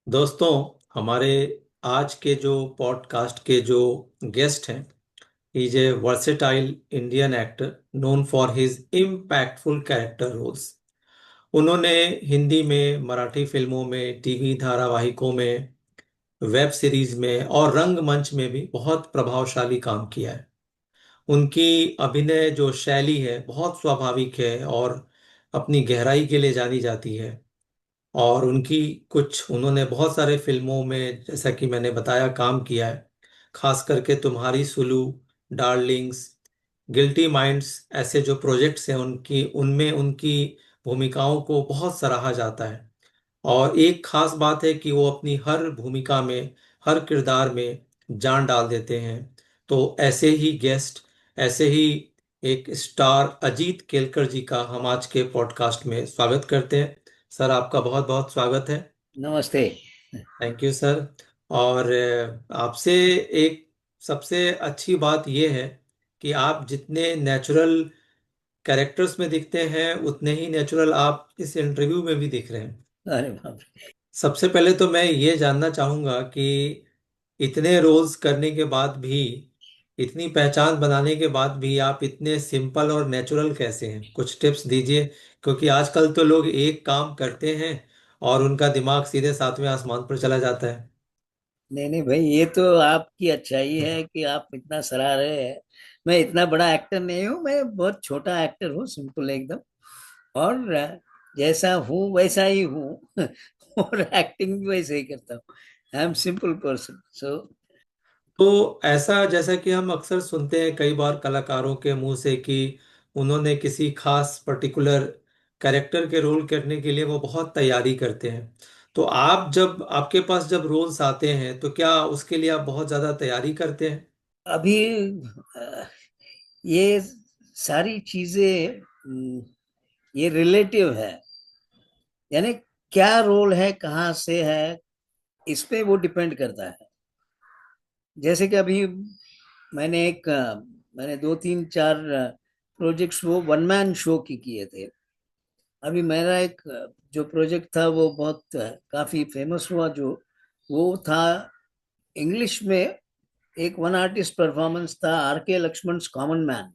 दोस्तों, हमारे आज के जो पॉडकास्ट के जो गेस्ट हैं, is a versatile Indian actor known for his impactful character roles. उन्होंने हिंदी में, मराठी फिल्मों में, टीवी धारावाहिकों में, वेब सीरीज में और रंगमंच में भी बहुत प्रभावशाली काम किया है। उनकी अभिनय जो शैली है बहुत स्वाभाविक है और अपनी गहराई के लिए जानी जाती है। और उनकी कुछ उन्होंने बहुत सारे फिल्मों में, जैसा कि मैंने बताया, काम किया है। खास करके तुम्हारी सुलू, डार्लिंग्स, गिल्टी माइंड्स, ऐसे जो प्रोजेक्ट्स हैं उनकी, उनमें उनकी भूमिकाओं को बहुत सराहा जाता है। और एक खास बात है कि वो अपनी हर भूमिका में, हर किरदार में जान डाल देते हैं। तो ऐसे ही गेस्ट, ऐसे ही एक स्टार अजीत केलकर जी का हम आज के पॉडकास्ट में स्वागत करते हैं। सर, आपका बहुत बहुत स्वागत है। नमस्ते। Thank you sir. और आपसे एक सबसे अच्छी बात यह है कि आप जितने नेचुरल कैरेक्टर्स में दिखते हैं उतने ही नेचुरल आप इस इंटरव्यू में भी दिख रहे हैं। अरे बाप रे। सबसे पहले तो मैं ये जानना चाहूंगा कि इतने रोल्स करने के बाद भी, इतनी पहचान बनाने के बाद भी आप इतने सिंपल और नेचुरल कैसे हैं? कुछ टिप्स दीजिए। क्योंकि आजकल तो लोग एक काम करते हैं और उनका दिमाग सीधे सातवें आसमान पर चला जाता है। नहीं नहीं भाई, ये तो आपकी अच्छाई है कि आप इतना सराह रहे हैं। मैं इतना बड़ा एक्टर नहीं हूँ, मैं बहुत छोटा एक्टर हूँ, सिंपल एकदम। और जैसा हूँ वैसा ही हूँ और एक्टिंग भी वैसे ही करता हूँ। I am simple person so. तो ऐसा, जैसा कि हम अक्सर सुनते हैं कई बार कलाकारों के मुंह से कि उन्होंने किसी खास पर्टिकुलर कैरेक्टर के रोल करने के लिए वो बहुत तैयारी करते हैं। तो आप, जब आपके पास जब रोल्स आते हैं तो क्या उसके लिए आप बहुत ज्यादा तैयारी करते हैं? अभी ये सारी चीजें ये रिलेटिव है। यानी क्या रोल है, कहाँ से है, इस पे वो डिपेंड करता है। जैसे कि अभी मैंने दो तीन चार प्रोजेक्ट्स वो वन मैन शो की किए थे। अभी मेरा एक जो प्रोजेक्ट था वो बहुत काफी फेमस हुआ। जो वो था इंग्लिश में, एक वन आर्टिस्ट परफॉर्मेंस था, are K Lakshman common man,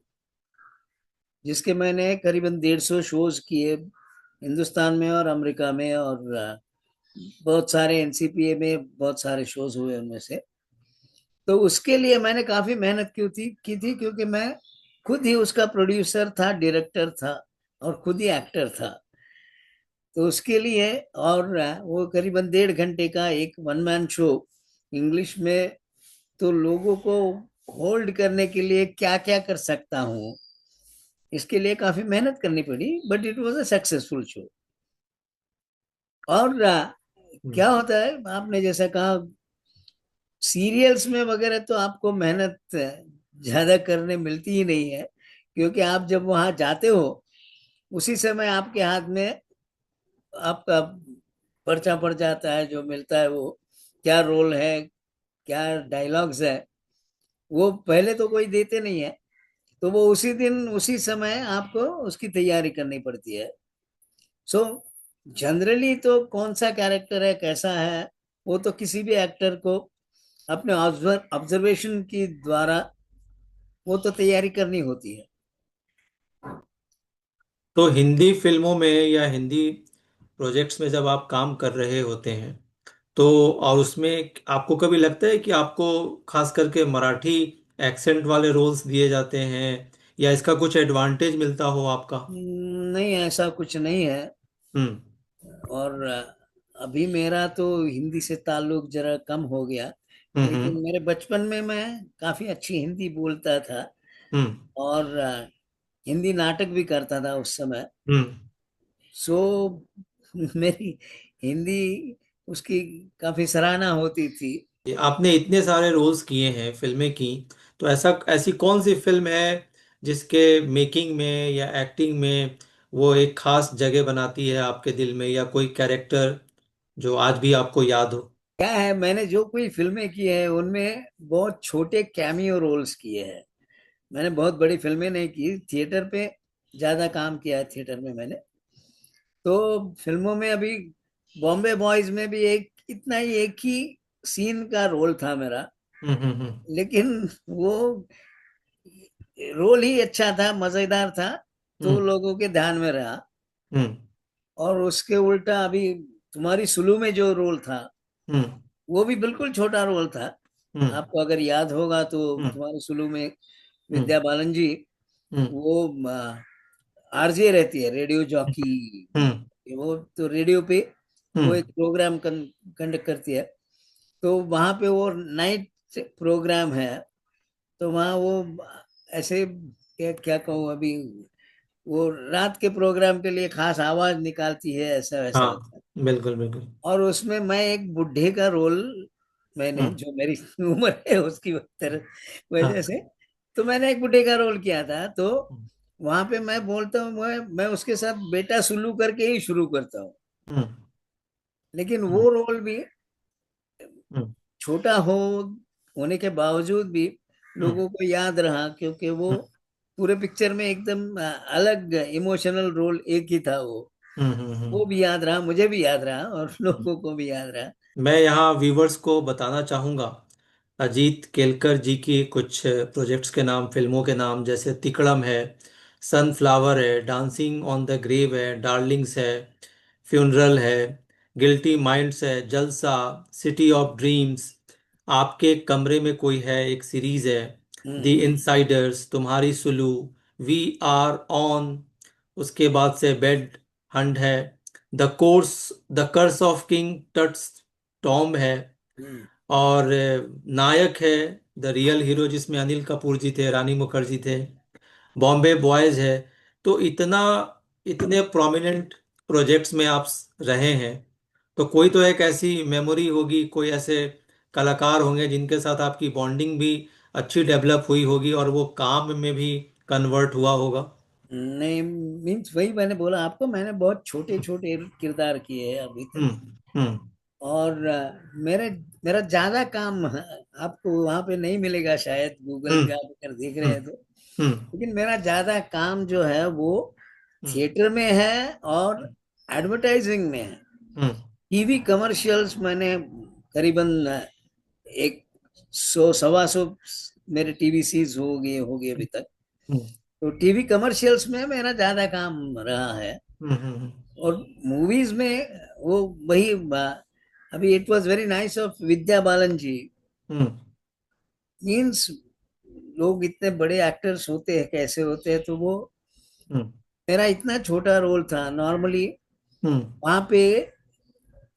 जिसके मैंने करीबन 150 शोज किए हिंदुस्तान में और अमेरिका में। और बहुत सारे एनसीपीए में बहुत सारे शोज हुए उनमें से। तो उसके लिए मैंने काफी मेहनत की थी क्योंकि मैं खुद ही उसका प्रोड्यूसर था, डायरेक्टर था और खुद ही एक्टर था। तो उसके लिए, और वो करीबन 1.5 घंटे का एक वन मैन शो इंग्लिश में। तो लोगों को होल्ड करने के लिए क्या क्या कर सकता हूँ, इसके लिए काफी मेहनत करनी पड़ी, but it was a successful show. और हम्म। क्या होता है, आपने जैसा कहा, सीरियल्स में वगैरह तो आपको मेहनत ज्यादा करने मिलती ही नहीं है, क्योंकि आप जब वहां जाते हो उसी समय आपके हाथ में आपका पर्चा पड़ जाता है। जो मिलता है वो क्या रोल है, क्या डायलॉग्स है, वो पहले तो कोई देते नहीं है। तो वो उसी दिन उसी समय आपको उसकी तैयारी करनी पड़ती है। सो जनरली तो कौन सा कैरेक्टर है, कैसा है, वो तो किसी भी एक्टर को अपने ऑब्जर्वेशन की द्वारा वो तो तैयारी करनी होती है। तो हिंदी फिल्मों में या हिंदी प्रोजेक्ट्स में जब आप काम कर रहे होते हैं, तो और उसमें आपको कभी लगता है कि आपको खास करके मराठी एक्सेंट वाले रोल्स दिए जाते हैं, या इसका कुछ एडवांटेज मिलता हो आपका? नहीं, ऐसा कुछ नहीं है। हम्म। और अभी मेरा तो हिंदी से ताल्लुक जरा कम हो गया, हम्म। लेकिन मेरे बचपन में मैं काफी अच्छी हिंदी बोलता था। हम्म। और हिंदी नाटक भी करता था उस समय। हम्म। सो मेरी हिंदी उसकी काफी सराहना होती थी। ये आपने इतने सारे रोल्स किए हैं, फिल्में की, तो ऐसा, ऐसी कौन सी फिल्म है जिसके मेकिंग में या एक्टिंग में वो एक खास जगह बनाती है आपके दिल में, या कोई कैरेक्टर जो आज भी आपको याद हो? क्या है, मैंने जो कोई फिल्में की है उनमें बहुत छोटे कैमियो रोल्स किए हैं। मैंने बहुत बड़ी फिल्में नहीं की, थिएटर पे ज्यादा काम किया है, थिएटर में मैंने। तो फिल्मों में अभी बॉम्बे बॉयज में भी एक इतना ही एक ही सीन का रोल था मेरा, हम्म। लेकिन वो रोल ही अच्छा था, मजेदार था, तो हम्म। लोगों के ध्यान में रहा। हम्म। और उसके उल्टा अभी तुम्हारी सुलू में जो रोल था, हम्म। वो भी बिल्कुल छोटा रोल था। हम्म। आपको अगर याद होगा तो हम्म। तुम्हारी सुलू में हम्म। विद्या बालन जी, हम्म। वो आरजे रहती है, रेडियो जॉकी। हम्म। वो तो रेडियो पे वो हम्म। एक प्रोग्राम कंडक्ट करती है। तो वहां पे वो नाइट प्रोग्राम है, तो वहाँ वो ऐसे, क्या क्या कहूँ अभी, वो रात के प्रोग्राम के लिए खास आवाज निकालती है, ऐसा वैसा हाँ, होता है। बिल्कुल बिल्कुल। और उसमें मैं एक बुढ़े का रोल, मैंने हम्म। जो मेरी उम्र है उसकी तरह वजह हाँ। से, तो मैंने एक बुढ़े का रोल किया था। तो हम्म। वहां पे मैं बोलता हूँ, मैं उसके साथ बेटा सुल्लू करके ही शुरू करता हूँ। हम्म। लेकिन हम्म। वो रोल भी हम्म। छोटा होने के बावजूद भी हम्म। लोगों को याद रहा, क्योंकि वो हम्म। पूरे पिक्चर में एकदम अलग इमोशनल रोल एक ही था वो। हम्म। वो भी याद रहा, मुझे भी याद रहा, और हम्म। लोगों को भी याद रहा। मैं यहाँ व्यूवर्स को बताना चाहूँगा अजीत केलकर जी की कुछ प्रोजेक्ट्स के नाम, फिल्मों के नाम, जैसे तिकड़म है, सनफ्लावर है, डांसिंग ऑन द ग्रेव है, डार्लिंग्स है, फ्यूनरल है, गिल्टी माइंड्स है, जलसा, सिटी ऑफ ड्रीम्स, आपके कमरे में कोई है, एक सीरीज है, द हम्म। इनसाइडर्स, तुम्हारी सुलू, वी आर ऑन, उसके बाद से बेड हंट है, the curse, the curse of king Tut's tomb है, हम्म। और नायक है, द रियल हीरो जिसमें अनिल कपूर जी थे, रानी मुखर्जी थे, बॉम्बे बॉयज है। तो इतना, इतने प्रोमिनेंट प्रोजेक्ट्स में आप रहे हैं, तो कोई तो एक ऐसी मेमोरी होगी, कोई ऐसे कलाकार होंगे जिनके साथ आपकी बॉन्डिंग भी अच्छी डेवलप हुई होगी और वो काम में भी कन्वर्ट हुआ होगा। नहीं, मीन्स वही मैंने बोला आपको, मैंने बहुत छोटे छोटे किरदार किए हैं अभी तक। हम्म। हम्म। और मेरे मेरा ज्यादा काम आपको वहां पे नहीं मिलेगा शायद, गूगल हम्म। पे आप अगर देख रहे हम्म। हैं तो। हम्म। लेकिन मेरा ज्यादा काम जो है वो हम्म। थिएटर में है, और एडवर्टाइजिंग में है। हम्म। टीवी कमर्शियल्स मैंने करीबन एक 100 सवा 100 मेरे टीवी सीज हो गए अभी तक। हम्म। तो टीवी कमर्शियल्स में मेरा ज्यादा काम रहा है। हम्म। हम्म। और मूवीज में वो वही अभी it was very nice of Vidya Balan ji. Hmm. Means लोग इतने बड़े एक्टर्स होते हैं, कैसे होते हैं, तो वो हम्म। मेरा इतना छोटा रोल था नॉर्मली हम्म। वहां पे।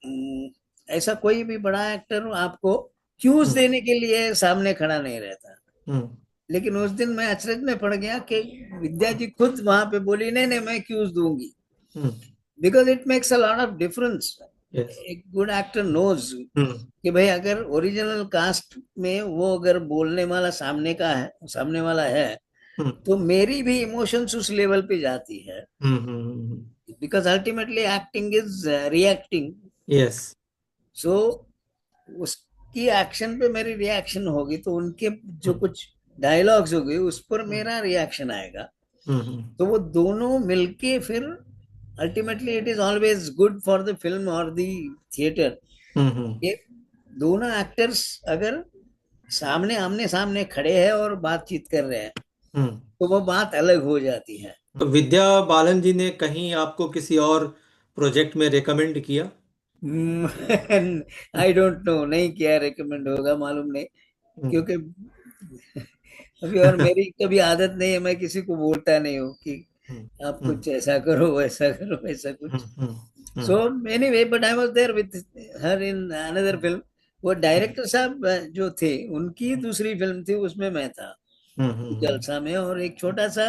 हम्म, ऐसा कोई भी बड़ा एक्टर आपको क्यूज हम्म। देने के लिए सामने खड़ा नहीं रहता। हम्म। लेकिन उस दिन मैं अचरज में पड़ गया कि विद्या जी खुद वहां पे बोली, नहीं नहीं मैं क्यूज दूंगी, hmm. Because it makes a lot of difference. Yes. एक गुड एक्टर नोज हम्म। कि भाई अगर ओरिजिनल कास्ट में वो अगर बोलने वाला सामने वाला है, हम्म। तो मेरी भी इमोशंस उस लेवल पे जाती है। Hmm. Hmm. Because ultimately acting is reacting. Yes. So उसकी एक्शन पे मेरी रिएक्शन होगी, तो उनके जो हम्म। कुछ डायलॉग्स हो गए उस पर हम्म। मेरा रिएक्शन आएगा। हम्म। तो वो दोनों मिलके फिर ultimately it is always good for the film और द थिएटर। हम्म। ये दोनों एक्टर्स अगर सामने आमने सामने खड़े हैं और बातचीत कर रहे हैं, हम्म। तो वो बात अलग हो जाती है। तो विद्या बालन जी ने कहीं आपको किसी और प्रोजेक्ट में रेकमेंड किया? आई डोंट नो, नहीं किया, रिकमेंड होगा मालूम नहीं, हम्म। क्योंकि अभी और मेरी कभी आदत नहीं है, मैं किसी को बोलता नहीं हूँ कि हम्म। आप हम्म। कुछ ऐसा करो वैसा करो ऐसा कुछ। Hmm. So hmm. Anyway, but I was there with her in another film. वो डायरेक्टर साहब जो थे, उनकी दूसरी फिल्म थी, उसमें मैं था हम्म। हम्म। जलसा में, और एक छोटा सा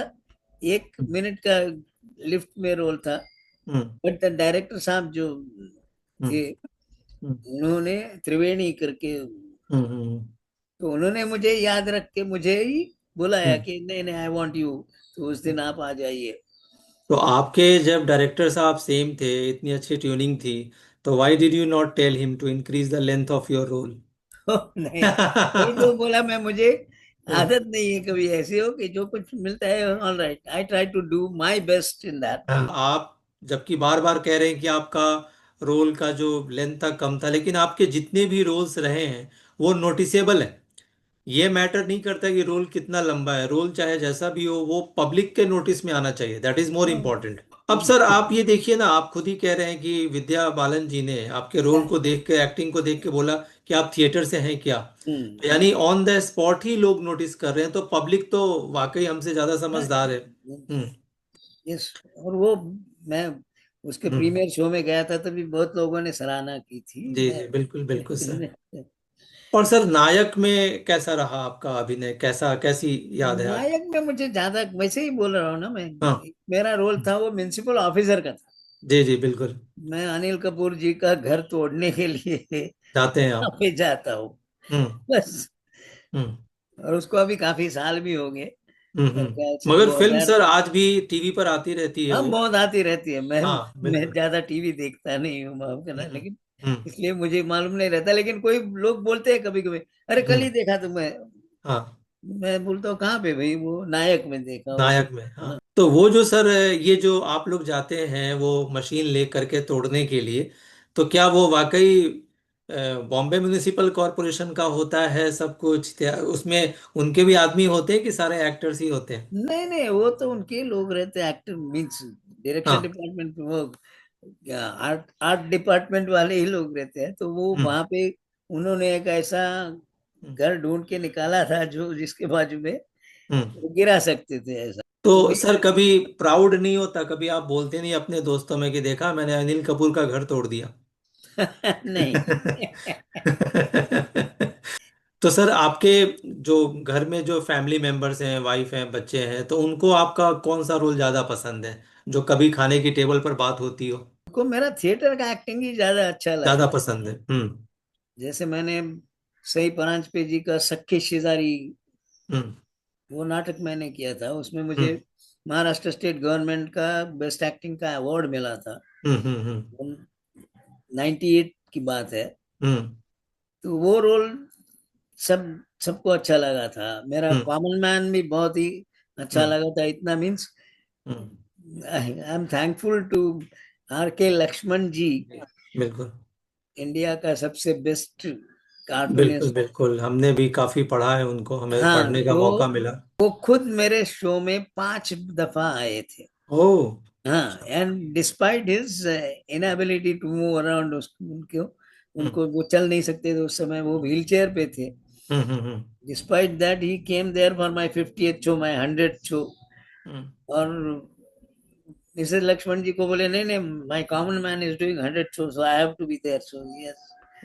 1 मिनट का लिफ्ट में रोल था। हम्म। बट द डायरेक्टर साहब जो थे, हम्म। हम्म। उन्होंने त्रिवेणी करके, हम्म। तो उन्होंने मुझे याद रख के मुझे ही बुलाया हम्म। कि नहीं नहीं आई वांट यू, तो उस दिन आप आ जाइए। तो आपके जब डायरेक्टर साहब सेम थे, इतनी अच्छी ट्यूनिंग थी, तो why did you not tell him to increase the length of your role? नहीं, वही तो बोला मैं, मुझे आदत नहीं है कभी ऐसी हो कि जो कुछ मिलता है all right, I try to do my best in that. आप जबकि बार बार कह रहे हैं कि आपका रोल का जो लेंथ था कम था, लेकिन आपके जितने भी रोल्स रहे हैं वो नोटिसेबल है। ये मैटर नहीं करता कि रोल कितना लंबा है, रोल चाहे जैसा भी हो वो पब्लिक के नोटिस में आना चाहिए, दैट इज मोर इम्पोर्टेंट। अब सर आप ये देखिए ना, आप खुद ही कह रहे हैं कि विद्या बालन जी ने आपके रोल को देख के, एक्टिंग को देख के बोला कि आप थिएटर से हैं क्या। हम्म। यानी ऑन द स्पॉट ही लोग नोटिस कर रहे हैं, तो पब्लिक तो वाकई हमसे ज्यादा समझदार है। हम्म। यस। और वो, मैं उसके हम्म। प्रीमियर शो में गया था, तभी बहुत लोगों ने सराहना की थी। जी मैं जी, बिल्कुल बिल्कुल सर। और सर नायक में कैसा रहा आपका अभिनय, कैसा, कैसी याद है आज? नायक में मुझे ज्यादा, वैसे ही बोल रहा हूँ ना मैं, हाँ। मेरा रोल था वो म्युनिसिपल ऑफिसर का था। जी जी बिल्कुल। मैं अनिल कपूर जी का घर तोड़ने के लिए जाते हैं वहां आप। पे जाता हूँ हम्म। बस। हम्म। और उसको अभी काफी साल भी हो गए, मेरे ख्याल से मगर फिल्म 2000। सर आज भी टीवी पर आती रहती है हाँ, वो। बहुत आती रहती है। हाँ मैं बिल्कुल। ज्यादा टीवी देखता नहीं हूँ, माफ करना, हम्म। लेकिन हम्म। इसलिए मुझे मालूम नहीं रहता। लेकिन कोई लोग बोलते हैं कभी कभी, अरे कल ही हम्म। देखा तुम्हें। हाँ। मैं बोलता हूँ कहाँ पे भाई, वो नायक में देखा उसको। नायक में, हाँ। तो वो जो सर, ये जो आप लोग जाते हैं वो मशीन ले करके तोड़ने के लिए, तो क्या वो वाकई बॉम्बे म्युनिसिपल कॉरपोरेशन का होता है सब कुछ, उसमें उनके भी आदमी होते हैं कि सारे एक्टर्स ही होते हैं? नहीं नहीं, वो तो उनके लोग रहते हैं, एक्टर मीन्स डायरेक्शन हाँ। डिपार्टमेंट, वो क्या, आर्ट आर्ट डिपार्टमेंट वाले ही लोग रहते हैं। तो वो हम्म। वहां पे उन्होंने एक ऐसा हम्म। घर ढूंढ के निकाला था जो जिसके बाजू में हम्म। वो गिरा सकते थे, ऐसा। तो तो वही सर कभी प्राउड नहीं होता, कभी आप बोलते नहीं अपने दोस्तों में कि देखा मैंने अनिल कपूर का घर तोड़ दिया? नहीं। तो सर आपके जो घर में जो फैमिली मेंबर्स हैं, वाइफ हैं, बच्चे हैं, तो उनको आपका कौन सा रोल ज्यादा पसंद है, जो कभी खाने की टेबल पर बात होती हो? को मेरा थिएटर का एक्टिंग ही ज्यादा अच्छा ज्यादा लगता है। पसंद है। हम्म। जैसे मैंने सई परांजपे जी का सख्खे शेजारी, हम्म। वो नाटक मैंने किया था, उसमें मुझे हम्म। महाराष्ट्र स्टेट गवर्नमेंट का बेस्ट एक्टिंग का अवार्ड मिला था। हम्म। हम्म। 98 की बात है। हम्म। तो वो रोल सब सबको अच्छा लगा था। मेरा हम्म। कॉमन मैन भी बहुत ही अच्छा हम्म। लगा था। इतना means hmm. I am thankful to R K Laxman जी, जी, बिल्कुल इंडिया का सबसे बेस्ट बिल्कुल कार्टूनिस्ट। बिल्कुल, हमने भी काफी पढ़ा है उनको, हमें हाँ, पढ़ने का तो मौका मिला। वो खुद मेरे शो में 5 दफा आए थे। ओह। हाँ, अच्छा। And despite his inability to move around, उनको हम्म। उनको वो चल नहीं सकते थे उस समय, वो व्हील चेयर पे थे। Hmm. Hmm. Despite that he came there for my 50th show, my 100th show. Hmm. और मिसेस लक्ष्मण जी को बोले, नहीं नहीं, my common man is doing 100 show, so I have to be there. So yes,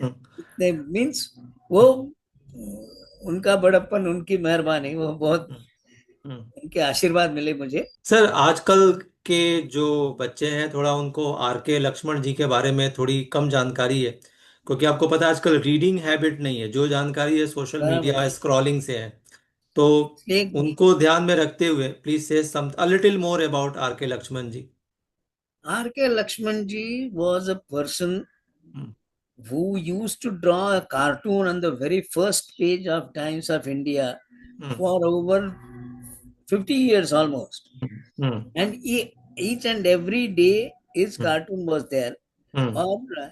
hmm. इतने means वो, उनका बड़प्पन, उनकी मेहरबानी, वो बहुत, हम्म। हम्म। उनके आशीर्वाद मिले मुझे। सर आजकल के जो बच्चे हैं, थोड़ा उनको आर के लक्ष्मण जी के बारे में थोड़ी कम जानकारी है, क्योंकि आपको पता है आजकल रीडिंग हैबिट नहीं है, जो जानकारी है सोशल बराबर मीडिया है। स्क्रॉलिंग से है। तो एक उनको ध्यान में रखते हुए please say some a little more about R K Laxman ji. Are K Laxman ji was a person hmm. who used to draw a cartoon on the very first page of Times of India hmm. for over 50 years almost. Hmm. And each and every day his hmm. cartoon was there. हम्म। और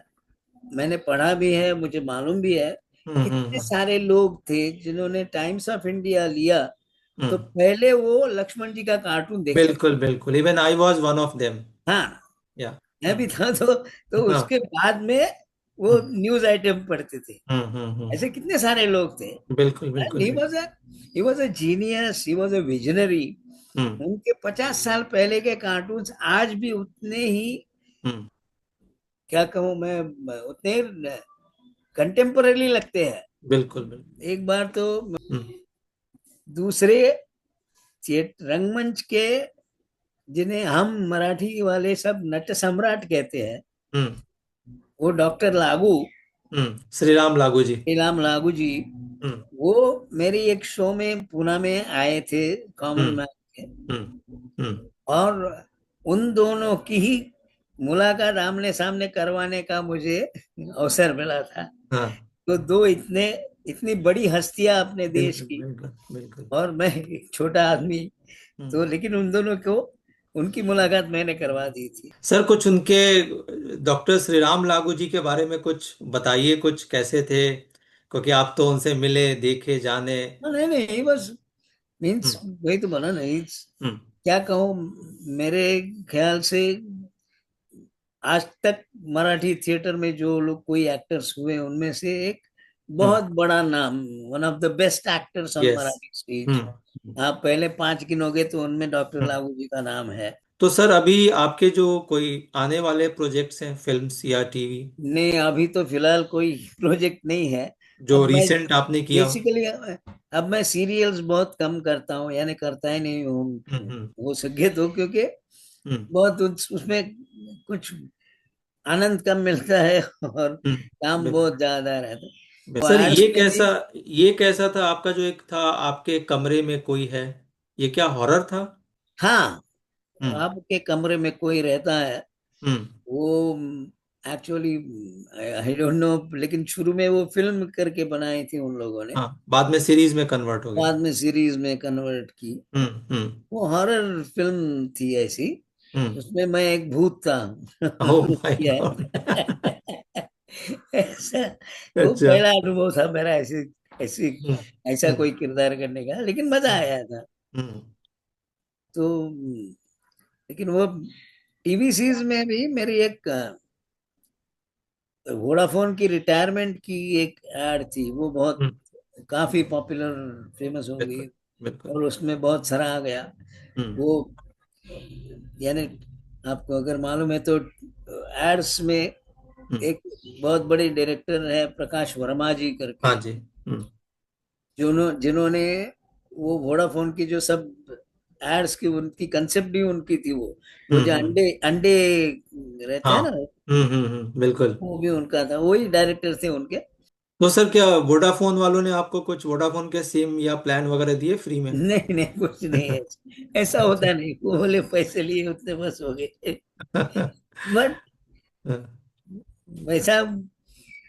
मैंने पढ़ा भी है, मुझे मालूम भी है, हम्म। कितने हम्म। सारे लोग थे जिन्होंने टाइम्स ऑफ इंडिया लिया, तो हम्म। पहले वो लक्ष्मण जी का कार्टून देखते थे। बिल्कुल बिल्कुल, even I was one of them. हाँ, या। मैं भी हम्म। था। तो हाँ। उसके बाद में वो हम्म। न्यूज आइटम पढ़ते थे। ऐसे हम्म। कितने सारे लोग थे। बिल्कुल एंड बिल्कुल बिल्कुल। He was a genius, he was a visionary. Hmm. उनके 50 साल पहले के कार्टून्स आज भी उतने ही, हम्म। क्या कहूँ मैं, उतने कंटेम्पररी लगते हैं। बिल्कुल बिल्कुल। एक बार तो हम्म। दूसरे रंगमंच के, जिन्हें हम मराठी वाले सब नट सम्राट कहते हैं, हम्म। वो डॉक्टर लागू, श्री राम लागू जी। श्रीराम लागू जी, हम्म। वो मेरी एक शो में पुणे में आए थे, कॉमन हम्म। मैन के। हम्म। हम्म। और उन दोनों की ही मुलाकात आमने सामने करवाने का मुझे अवसर मिला था। हाँ। तो दो इतने, इतनी बड़ी हस्तियां अपने देश बिल्कुल की, बिल्कुल बिल्कुल। और मैं एक छोटा आदमी। हम्म। तो लेकिन उन दोनों को उनकी मुलाकात मैंने करवा दी थी। सर कुछ उनके डॉक्टर श्री राम लागू जी के बारे में कुछ बताइए, कुछ कैसे थे, क्योंकि आप तो उनसे मिले, देखे, जाने। नहीं नहीं, बस मीन्स हम्म। वही तो बोला नहीं, हम्म। क्या कहूँ, मेरे ख्याल से आज तक मराठी थिएटर में जो लोग कोई एक्टर्स हुए उनमें से एक हम्म। बहुत बड़ा नाम, one of the best actors on yes. Marathi stage. Hmm. आप पहले पांच गिनोगे तो उनमें डॉक्टर हम्म। लागू जी का नाम है। तो सर अभी आपके जो कोई आने वाले प्रोजेक्ट्स हैं, फिल्म्स या टीवी, नहीं, अभी तो फिलहाल कोई प्रोजेक्ट नहीं है। जो अब मैं रिसेंट आपने किया हो? बेसिकली, अब मैं सीरियल्स बहुत कम करता हूँ, यानी करता ही नहीं हम्म। हूँ हम्म। हो सके तो, क्योंकि हम्म। बहुत उसमें कुछ आनंद कम मिलता है और काम बिल्कुल। बहुत ज्यादा रहता है। तो सर आर्ट्स में भी, ये कैसा था आपका जो एक था, आपके कमरे में कोई है, ये क्या हॉरर था? हाँ, हम्म। आपके कमरे में कोई रहता है, हम्म। वो एक्चुअली आई डोंट नो, लेकिन शुरू में वो फिल्म करके बनाई थी उन लोगों ने, हाँ, बाद में सीरीज में कन्वर्ट हो गई। बाद में सीरीज में कन्वर्ट की। हम्म। हम्म। वो हॉरर फिल्म थी ऐसी, हम्म। उसमें मैं एक भूत था। ओह माय किया गॉड। है। ऐसा, वो अच्छा। पहला अनुभव था मेरा ऐसी ऐसी हम्म। ऐसा हम्म। कोई किरदार करने का, लेकिन मजा आया था। हम्म। तो लेकिन वो टीवी सीरीज में भी मेरी एक वोडाफोन की रिटायरमेंट की एक एड थी, वो बहुत हम्म। काफी पॉपुलर, फेमस हो गई बिल्कुल। बिल्कुल। और उसमें बहुत सराहा गया। हम्म। वो, यानी आपको अगर मालूम है तो एड्स में हम्म। एक बहुत बड़े डायरेक्टर है प्रकाश वर्मा जी हाँ करके, जी। हम्म। जिन्होंने वो वोडाफोन की जो सब एड्स की, उनकी कंसेप्ट भी उनकी थी। वो जो हम्म। अंडे अंडे रहते हैं हाँ। ना, बिल्कुल। वो भी उनका था, वही डायरेक्टर थे उनके। तो सर क्या वोडाफोन वालों ने आपको कुछ वोडाफोन के सिम या प्लान वगैरह दिए फ्री में? नहीं नहीं, कुछ नहीं है, ऐसा अच्छा। होता नहीं, वो बोले पैसे लिए उतने बस हो गए। बट वैसा,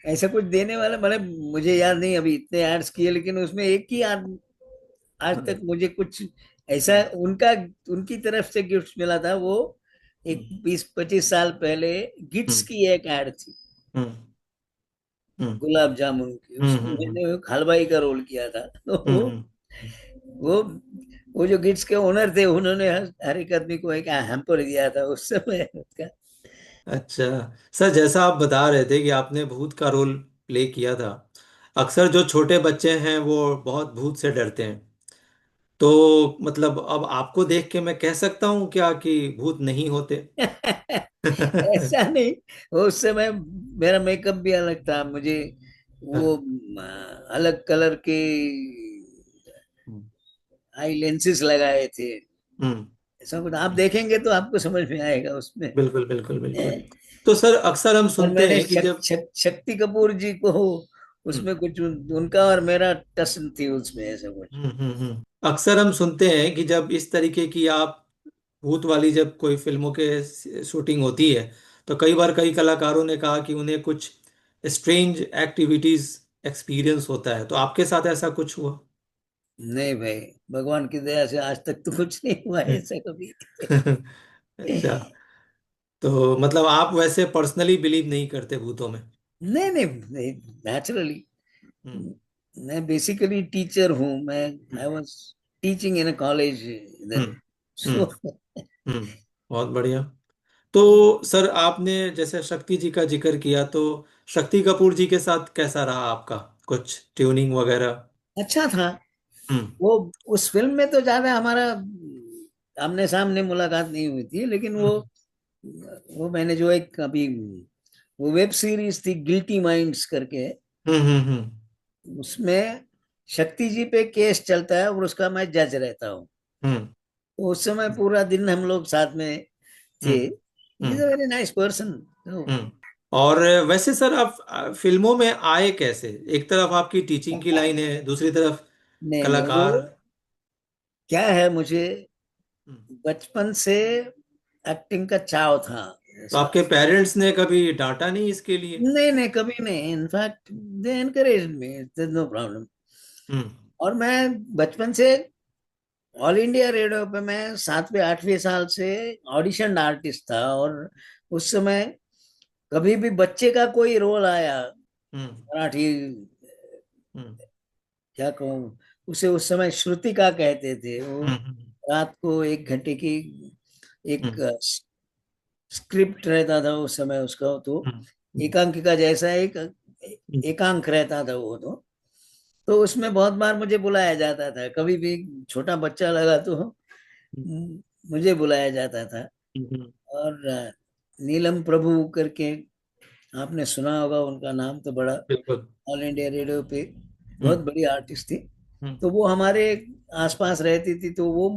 ऐसा कुछ देने वाला, मतलब मुझे याद नहीं अभी, इतने एड्स किए, लेकिन उसमें एक ही आज तक मुझे कुछ ऐसा उनका, उनकी तरफ से गिफ्ट मिला था। वो एक 20-25 साल पहले गिट्स हम्म। की एक एड थी, हम्म। हम्म। गुलाब जामुन की, हम्म। उसमें हम्म। मैंने एक हलवाई का रोल किया था। तो हम्म। वो वो जो गिट्स के ओनर थे, उन्होंने हर एक आदमी को एक हैम्पर दिया था उस समय उसका। अच्छा। सर जैसा आप बता रहे थे कि आपने भूत का रोल प्ले किया था, अक्सर जो छोटे बच्चे हैं वो बहुत भूत से डरते हैं। तो मतलब अब आपको देख के मैं कह सकता हूँ क्या कि भूत नहीं होते? ऐसा नहीं, उस समय मेरा मेकअप भी अलग था, मुझे वो अलग कलर के आई लेंसेज लगाए थे। हम्म। ऐसा कुछ आप देखेंगे तो आपको समझ में आएगा उसमें। बिल्कुल बिल्कुल बिल्कुल। तो सर अक्सर हम और सुनते मैंने हैं कि जब शक्ति कपूर जी को हम्म। उसमें कुछ उनका और मेरा टच थी उसमें, ऐसा कुछ। अक्सर हम सुनते हैं कि जब इस तरीके की आप भूत वाली जब कोई फिल्मों के शूटिंग होती है, तो कई बार कई कलाकारों ने कहा कि उन्हें कुछ स्ट्रेंज एक्टिविटीज एक्सपीरियंस होता है, तो आपके साथ ऐसा कुछ हुआ? नहीं भाई, भगवान की दया से आज तक तो कुछ नहीं हुआ है ऐसा कभी। अच्छा। तो मतलब आप वैसे पर्सनली बिलीव नहीं करते भूतों में? नहीं नहीं नहीं, नेचुरली, हम्म। मैं बेसिकली टीचर हूँ। मैं hmm. I was teaching in a college इधर। हम्म। सो हम्म। बहुत बढ़िया। तो सर आपने जैसे शक्ति जी का जिक्र किया, तो शक्ति कपूर जी के साथ कैसा रहा आपका, कुछ ट्यूनिंग वगैरह? अच्छा था। हम्म। वो उस फिल्म में तो ज्यादा हमारा आमने सामने मुलाकात नहीं हुई थी, लेकिन हम्म। वो मैंने जो एक अभी वो वेब सीरीज थी गिल्टी माइंड्स करके, हम्म। हम्म। उसमें शक्ति जी पे केस चलता है और उसका मैं जज रहता हूँ। हम्म। तो उस समय पूरा दिन हम लोग साथ में थे। Hmm. Is a hmm. Very nice person. तो हम्म। और वैसे सर आप फिल्मों में आए कैसे? एक तरफ आपकी टीचिंग की लाइन है, दूसरी तरफ नहीं नहीं, वो कलाकार। क्या है, मुझे हम्म। बचपन से एक्टिंग का चाव था तो ऐसा। आपके पेरेंट्स ने कभी डांटा नहीं इसके लिए? नहीं नहीं, कभी नहीं, in fact they encourage me, no problem. Hmm. और मैं बचपन से ऑल इंडिया रेडियो पे मैं 7वें 8वें साल से ऑडिशन आर्टिस्ट था। और उस समय कभी भी बच्चे का कोई रोल आया, हम्म। मराठी, हम्म। क्या कहूँ, उसे उस समय श्रुतिका कहते थे। वो हम्म। रात को 1 घंटे की एक हम्म। स्क्रिप्ट रहता था उस समय उसका, तो हम्म। एकांकिका जैसा एक हम्म। एकांक रहता था वो। तो उसमें बहुत बार मुझे बुलाया जाता था, कभी भी छोटा बच्चा लगा तो मुझे बुलाया जाता था। हम्म। और नीलम प्रभु करके, आपने सुना होगा उनका नाम तो, बड़ा बिल्कुल। ऑल इंडिया रेडियो पे बहुत हम्म। बड़ी आर्टिस्ट थी। हम्म। तो वो हमारे आसपास रहती थी, तो वो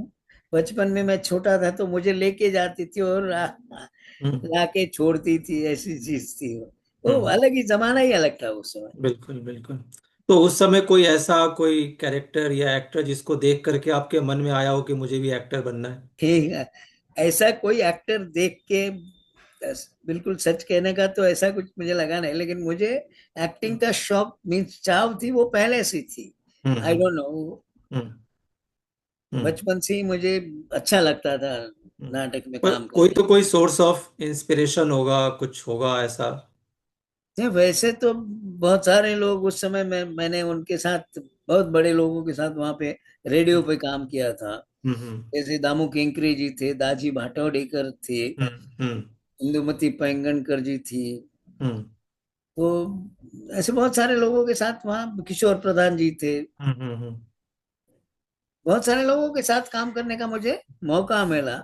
बचपन में मैं छोटा था तो मुझे लेके जाती थी और हम्म। लाके छोड़ती थी, ऐसी चीज थी वो। तो हम्म। अलग ही जमाना ही अलग था उस समय। बिल्कुल बिल्कुल। तो उस समय कोई ऐसा कोई कैरेक्टर या एक्टर जिसको देख करके आपके मन में आया हो कि मुझे भी एक्टर बनना है? ठीक है, ऐसा कोई एक्टर देख के, बिल्कुल सच कहने का तो ऐसा कुछ मुझे लगा नहीं, लेकिन मुझे एक्टिंग का शौक, मीन्स चाव थी, वो पहले से थी। हम्म। आई हम्म। डोंट नो, हम्म। हम्म। बचपन से ही मुझे अच्छा लगता था हम्म। नाटक में पर काम कोई करने। तो कोई सोर्स ऑफ इंस्पिरेशन होगा, कुछ होगा ऐसा? नहीं, वैसे तो बहुत सारे लोग उस समय मैंने उनके साथ, बहुत बड़े लोगों के साथ वहां पे रेडियो पे काम किया था। हम्म। हम्म। जैसे दामू केंकरे जी थे, दाजी भाटवडेकर थे, हम्म। हम्म। इंदुमती पैंगणकर जी थी। हम्म। तो ऐसे बहुत सारे लोगों के साथ, वहाँ किशोर प्रधान जी थे, हम्म। हम्म। बहुत सारे लोगों के साथ काम करने का मुझे मौका मिला।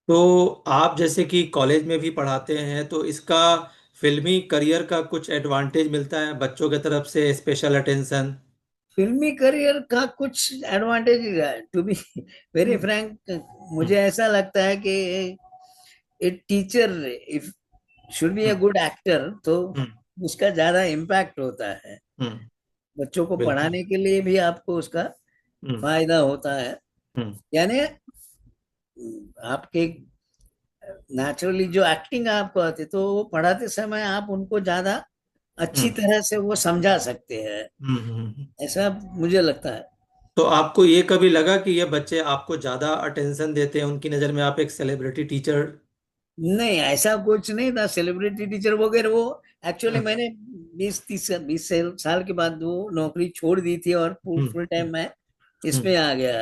तो आप जैसे कि कॉलेज में भी पढ़ाते हैं, तो इसका फिल्मी करियर का कुछ एडवांटेज मिलता है बच्चों की तरफ से, स्पेशल अटेंशन? फिल्मी करियर का कुछ एडवांटेज है, to be very hmm. Frank. Hmm. मुझे ऐसा लगता है कि a teacher if should be a hmm. Good actor, तो हम्म। उसका ज्यादा इम्पैक्ट होता है। हम्म। बच्चों को बिल्कुल। पढ़ाने के लिए भी आपको उसका हम्म। फायदा होता है। हम्म। यानी आपके नेचुरली जो एक्टिंग आपको आती है, तो वो पढ़ाते समय आप उनको ज्यादा अच्छी हम्म। तरह से वो समझा सकते हैं, हम्म। ऐसा मुझे लगता है। तो आपको ये कभी लगा कि ये बच्चे आपको ज्यादा अटेंशन देते हैं, उनकी नजर में आप एक सेलिब्रिटी टीचर? नहीं, ऐसा कुछ नहीं था सेलिब्रिटी टीचर वगैरह। वो एक्चुअली मैंने 20 साल के बाद वो नौकरी छोड़ दी थी और हम्म। फुल टाइम मैं हम्म। इसमें आ गया।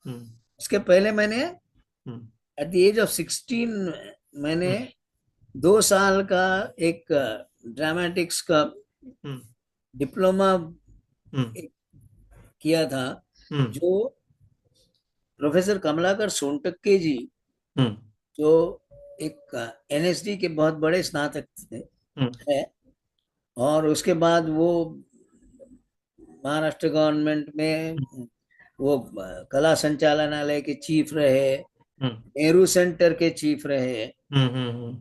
हम्म। उसके पहले मैंने हम्म। एट द एज ऑफ 16 मैंने हम्म। 2 साल का एक ड्रामेटिक्स का हम्म। डिप्लोमा हम्म। किया था, हम्म। जो प्रोफेसर कमलाकर सोनटक्के जी, हम्म। जो एक एनएसडी के बहुत बड़े स्नातक थे, हम्म। है। और उसके बाद वो महाराष्ट्र गवर्नमेंट में वो कला संचालनालय के चीफ रहे, हम्म। नेहरू सेंटर के चीफ रहे। हम्म। हम्म।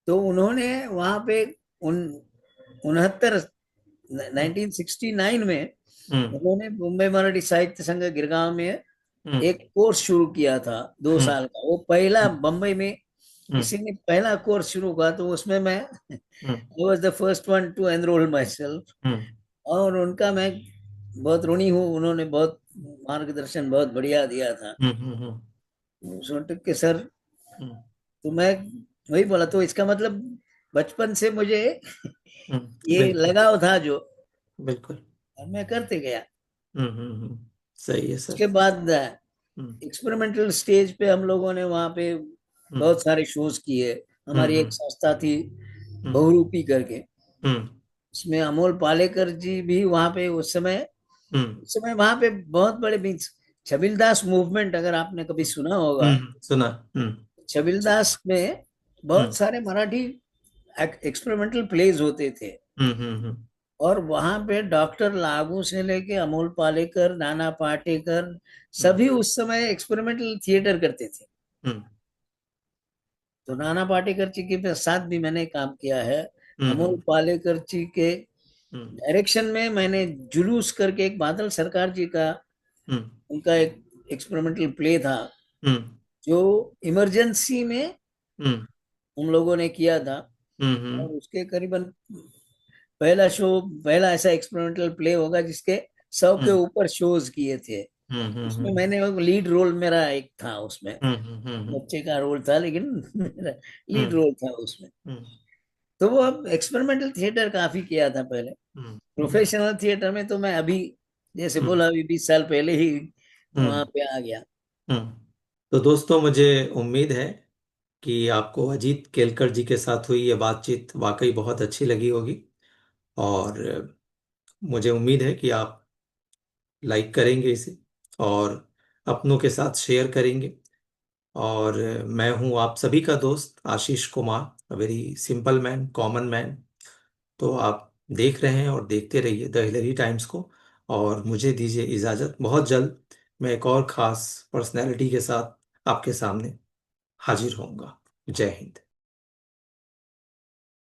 तो उन्होंने वहां पे उन 69 हम्म। 1969 में हम्म। उन्होंने मुंबई मराठी साहित्य संघ गिरगांव में हम्म। एक कोर्स शुरू किया था, दो हम्म। साल का। वो पहला बम्बई में हम्म। किसी ने पहला कोर्स शुरू किया, तो उसमें मैं hmm. I was the first one to enrol myself. Hmm. और उनका मैं बहुत ऋणी हूँ, उन्होंने बहुत मार्गदर्शन बहुत बढ़िया दिया था। हम्म। हम्म। सोनटक के सर, हम्म। तो मैं वही बोला, तो इसका मतलब बचपन से मुझे ये बिल्कुल लगाव था जो, बिल्कुल। और मैं करते गया। सही है सर। उसके बाद हम्म। एक्सपेरिमेंटल स्टेज पे हम लोगों ने वहाँ पे हम्म। बहुत सारे शोज किए। हमारी हम्म। एक संस्था थी हम्म। बहुरूपी करके, हम्म। उसमें अमोल पालेकर जी भी वहाँ पे हम्म। उस समय वहाँ पे बहुत बड़े मीन्स, छबिलदास मूवमेंट अगर आपने कभी सुना होगा। सुना। हम्म। छबिलदास में हम्म। बहुत सारे मराठी एक्सपेरिमेंटल प्लेज होते थे। हम्म। हम्म। और वहां पे डॉक्टर लागू से लेके अमोल पालेकर, नाना पाटेकर, हम्म। सभी उस समय एक्सपेरिमेंटल थिएटर करते थे। हम्म। तो नाना पाटेकर जी के साथ भी मैंने काम किया है। अमोल हम्म। पालेकर जी के हम्म। डायरेक्शन में मैंने जुलूस करके एक बादल सरकार जी का, हम्म। उनका एक एक्सपेरिमेंटल प्ले था, हम्म। जो इमरजेंसी में हम्म। हम लोगों ने किया था। हम्म। और उसके करीबन पहला शो, पहला ऐसा एक्सपेरिमेंटल प्ले होगा जिसके 100 के हम्म। ऊपर शोज किए थे। उसमें मैंने लीड रोल, मेरा एक था उसमें, हम्म। हम्म। बच्चे का रोल था लेकिन मेरा लीड हम्म। रोल था उसमें। हम्म। तो वो अब एक्सपेरिमेंटल थिएटर काफी किया था पहले। हम्म। हम्म। प्रोफेशनल थिएटर में तो मैं अभी, जैसे हम्म। बोला, अभी 20 साल पहले ही वहां हम्म। पे आ गया। हम्म। तो दोस्तों, मुझे उम्मीद है कि आपको अजीत केलकर जी के साथ हुई ये बातचीत वाकई बहुत अच्छी लगी होगी। और मुझे उम्मीद है कि आप लाइक करेंगे इसे और अपनों के साथ शेयर करेंगे। और मैं हूं आप सभी का दोस्त Ashish Kumar, very simple man, common man. तो आप देख रहे हैं और देखते रहिए द हिलरी टाइम्स को। और मुझे दीजिए इजाज़त, बहुत जल्द मैं एक और ख़ास पर्सनैलिटी के साथ आपके सामने हाजिर होऊंगा। जय हिंद।